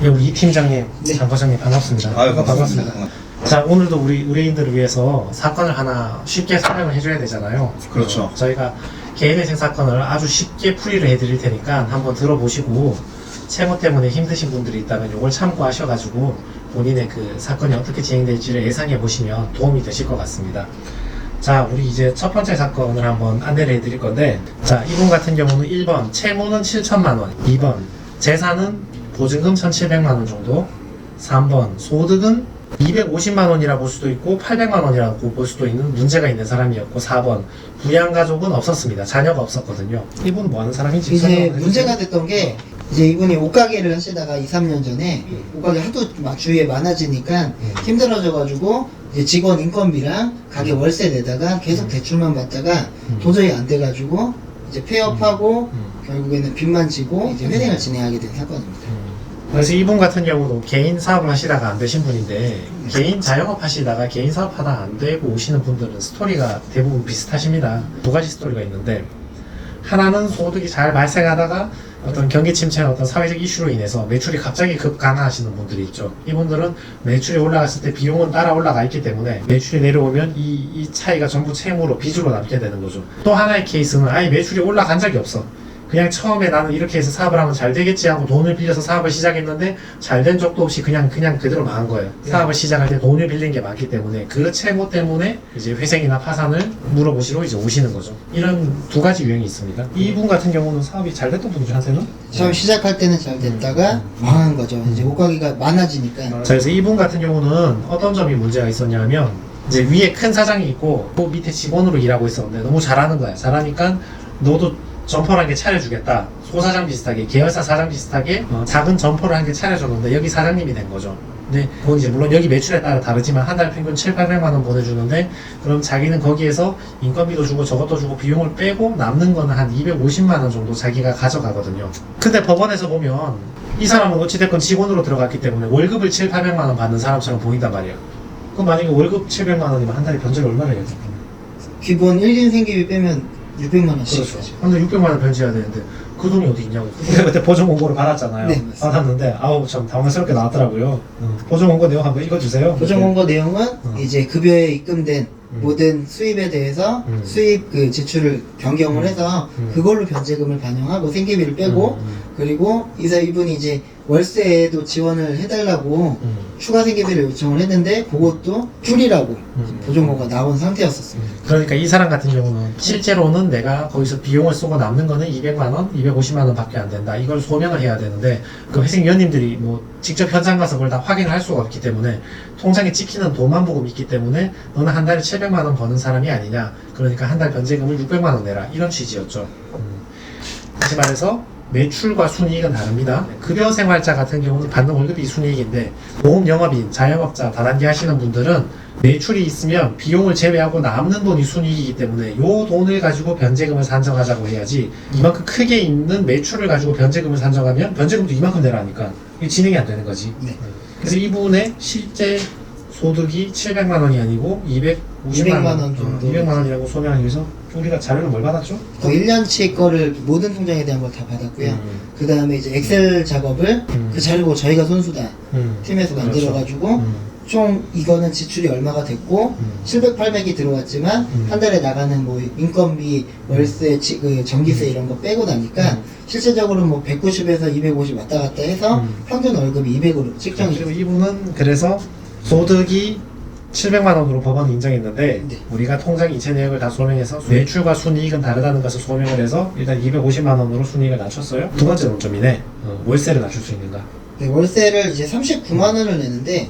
예, 우리 이 팀장님, 네. 장 과장님 반갑습니다. 아유, 반갑습니다. 자, 오늘도 우리 의뢰인들을 위해서 사건을 하나 쉽게 설명을 해줘야 되잖아요. 그렇죠. 저희가 개인회생 사건을 아주 쉽게 풀이를 해드릴 테니까 한번 들어보시고 채무 때문에 힘드신 분들이 있다면 이걸 참고하셔가지고 본인의 그 사건이 어떻게 진행될지를 예상해 보시면 도움이 되실 것 같습니다. 자, 우리 이제 첫 번째 사건을 한번 안내를 해드릴 건데, 자, 이분 같은 경우는 1번 채무는 7천만원, 2번 재산은 보증금 1,700만원 정도, 3번 소득은 250만원이라 볼 수도 있고 800만원이라고 볼 수도 있는 문제가 있는 사람이었고, 4번 부양가족은 없었습니다. 자녀가 없었거든요. 이분은 뭐 하는 사람인지 이제 설명을 문제가 됐던 게 이제 이분이 옷가게를 하시다가 2, 3년 전에 옷가게 하도 막 주위에 많아지니까 힘들어져가지고 이제 직원 인건비랑 가게 월세 내다가 계속 대출만 받다가 도저히 안 돼가지고 이제 폐업하고 결국에는 빚만 지고 이제 회생을 진행하게 된 사건입니다. 그래서 이분 같은 경우도 개인 사업을 하시다가 안 되신 분인데, 개인 자영업 하시다가 개인 사업 하다가 안 되고 오시는 분들은 스토리가 대부분 비슷하십니다. 두 가지 스토리가 있는데, 하나는 소득이 잘 발생하다가 어떤 경기 침체나 어떤 사회적 이슈로 인해서 매출이 갑자기 급감하시는 분들이 있죠. 이분들은 매출이 올라갔을 때 비용은 따라 올라가 있기 때문에 매출이 내려오면 이 차이가 전부 채무로 빚으로 남게 되는 거죠. 또 하나의 케이스는 아예 매출이 올라간 적이 없어. 그냥 처음에 나는 이렇게 해서 사업을 하면 잘 되겠지 하고 돈을 빌려서 사업을 시작했는데 잘 된 적도 없이 그냥 그대로 망한 거예요. 사업을 시작할 때 돈을 빌린 게 많기 때문에 그 채무 때문에 이제 회생이나 파산을 물어보시러 이제 오시는 거죠. 이런 두 가지 유형이 있습니다. 이분 같은 경우는 사업이 잘 됐던 분이죠, 한테는? 처음 시작할 때는 잘 됐다가 망한 거죠. 이제 옷가게가 많아지니까. 자, 그래서 이분 같은 경우는 어떤 점이 문제가 있었냐면, 이제 위에 큰 사장이 있고 그 밑에 직원으로 일하고 있었는데 너무 잘하는 거야. 잘하니까 너도 점퍼를 한 개 차려주겠다. 소사장 비슷하게, 계열사 사장 비슷하게 작은 점퍼를 한 개 차려줬는데 여기 사장님이 된 거죠. 근데 그건 이제 물론 여기 매출에 따라 다르지만 한 달 평균 700~800만원 보내주는데, 그럼 자기는 거기에서 인건비도 주고 저것도 주고 비용을 빼고 남는 거는 한 250만원 정도 자기가 가져가거든요. 근데 법원에서 보면 이 사람은 어찌됐건 직원으로 들어갔기 때문에 월급을 700~800만원 받는 사람처럼 보인단 말이에요. 그럼 만약에 월급 700만원이면 한 달에 변제를 얼마나 해야 돼? 기본 1인 생계비 빼면 600만원씩. 그렇죠. 근데 600만원 변제해야 되는데 그 돈이 어디 있냐고. 내가 그때 보증 원고를 받았잖아요. 네, 맞습니다. 받았는데 아우 참 당황스럽게 나왔더라고요. 보증 원고 내용 한번 읽어주세요. 보증 원고 내용은 이제 급여에 입금된 음. 모든 수입에 대해서 수입 그 지출을 변경을 해서 그걸로 변제금을 반영하고 생계비를 빼고 그리고 이분이 이제 월세에도 지원을 해달라고 추가 생계비를 요청을 했는데 그것도 줄이라고 보증원고가 나온 상태였었습니다. 그러니까 이 사람 같은 경우는 실제로는 내가 거기서 비용을 쓰고 남는 거는 200만원, 250만원 밖에 안 된다. 이걸 소명을 해야 되는데 그 회생위원님들이 뭐 직접 현장 가서 그걸 다 확인을 할 수가 없기 때문에 통장에 찍히는 돈만 보고 믿기 때문에 너는 한 달에 700만원 버는 사람이 아니냐. 그러니까 한 달 변제금을 600만원 내라. 이런 취지였죠. 다시 말해서 매출과 순이익은 다릅니다. 급여 생활자 같은 경우는 받는 월급이 순이익인데, 보험 영업인, 자영업자, 다단계 하시는 분들은 매출이 있으면 비용을 제외하고 남는 돈이 순이익이기 때문에 요 돈을 가지고 변제금을 산정하자고 해야지, 이만큼 크게 있는 매출을 가지고 변제금을 산정하면 변제금도 이만큼 내라니까 이게 진행이 안 되는 거지. 네. 그래서 이분의 실제 소득이 700만원이 아니고 250만원 정도. 200만원이라고 소명하기 위해서 우리가 자료를 뭘 받았죠? 그 1년치 거를 모든 통장에 대한 걸 다 받았고요. 그 다음에 이제 엑셀 작업을 그 자료고 저희가 손수다 팀에서 만들어가지고 총 이거는 지출이 얼마가 됐고 700, 800이 들어왔지만 한 달에 나가는 뭐 인건비, 월세, 그 전기세 이런 거 빼고 나니까 실제적으로 뭐 190에서 250 왔다 갔다 해서 평균 월급이 200으로 측정이 그리고 이분은 그래서 소득이 700만원으로 법원이 인정했는데, 네. 우리가 통장 이체 내역을 다 소명해서 매출과 순이익은 다르다는 것을 소명을 해서 일단 250만원으로 순이익을 낮췄어요. 두 번째 논점이네. 월세를 낮출 수 있는가? 네, 월세를 이제 39만원을 내는데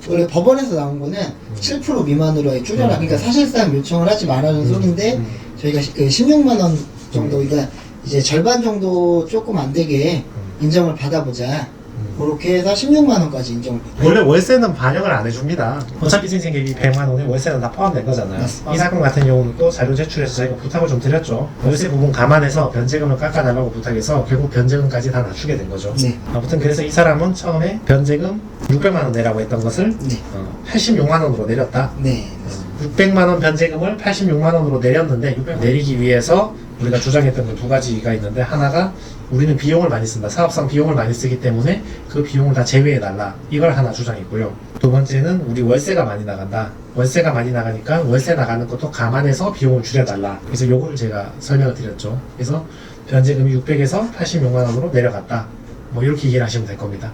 원래 법원에서 나온 거는 7% 미만으로 줄여라. 그러니까 사실상 요청을 하지 말라는 소리인데 저희가 그 16만원 정도, 그러니까 이제 절반 정도 조금 안 되게 인정을 받아보자. 그렇게 해서 16만원까지 인정을 받아요. 원래 월세는 반영을 안 해줍니다. 어차피 생계비 100만원에 월세는 다 포함된 거잖아요. 맞습니다. 이 사건 같은 경우는 또 자료 제출해서 저희가 부탁을 좀 드렸죠. 월세 부분 감안해서 변제금을 깎아달라고 부탁해서 결국 변제금까지 다 낮추게 된 거죠. 네. 아무튼 그래서 이 사람은 처음에 변제금 600만원 내라고 했던 것을 네. 86만원으로 내렸다. 네. 600만원 변제금을 86만원으로 내렸는데 600 내리기 위해서 우리가 주장했던 건 두 가지가 있는데, 하나가 우리는 비용을 많이 쓴다. 사업상 비용을 많이 쓰기 때문에 그 비용을 다 제외해달라. 이걸 하나 주장했고요. 두 번째는 우리 월세가 많이 나간다. 월세가 많이 나가니까 월세 나가는 것도 감안해서 비용을 줄여달라. 그래서 요걸 제가 설명을 드렸죠. 그래서 변제금이 600에서 86만 원으로 내려갔다. 뭐 이렇게 이해를 하시면 될 겁니다.